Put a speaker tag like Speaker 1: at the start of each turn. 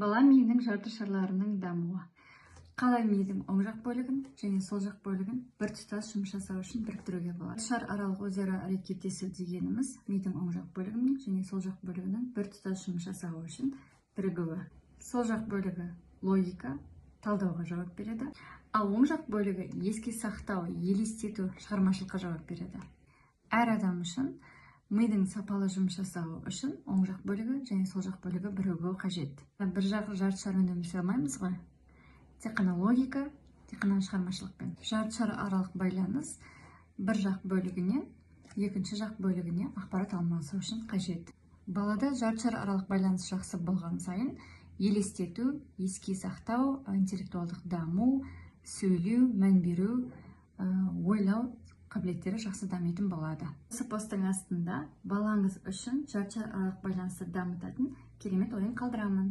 Speaker 1: Бала миының жарты шарларының дамуы. Қалай мидің оң жақ бөлігін және сол жақ бөлігін бір тұтас жұмыс жасау үшін біріктіруге болады. Шар аралық өзара әрекеттесу дегеніміз мидің оң жақ бөлігімен және сол жақ бөлігінің бір тұтас жұмыс жасауы үшін бірігуі. Сол жақ бөлігі логика, талдауға жауап береді, ал оң жақ бөлігі еске сақтау, елестету, шығармашылыққа жауап береді. Әр адам үшін мидың сапалы жұмыс жасауы үшін оң жақ бөлігі және сол жақ бөлігі бірігуі қажет. Бір жақ жарты шар үндемесе алмаймыз ғой. Тек қана логика, тек қана шығармашылықпен. Жарты шар аралық байланыс бір жақ бөлігінен екінші жақ бөлігіне ақпарат алмасу үшін қажет. Балада жарты шар аралық байланыс жақсы болған сайын елестету, еске сақтау, интеллектуалдық даму, сөйлеу, мән беру, ойлау қабілеттері жақсы дамитын болады. Осы посттың астында балаңыз үшін жарты шар аралық байланысты дамытатын керемет ойын қалдырамын.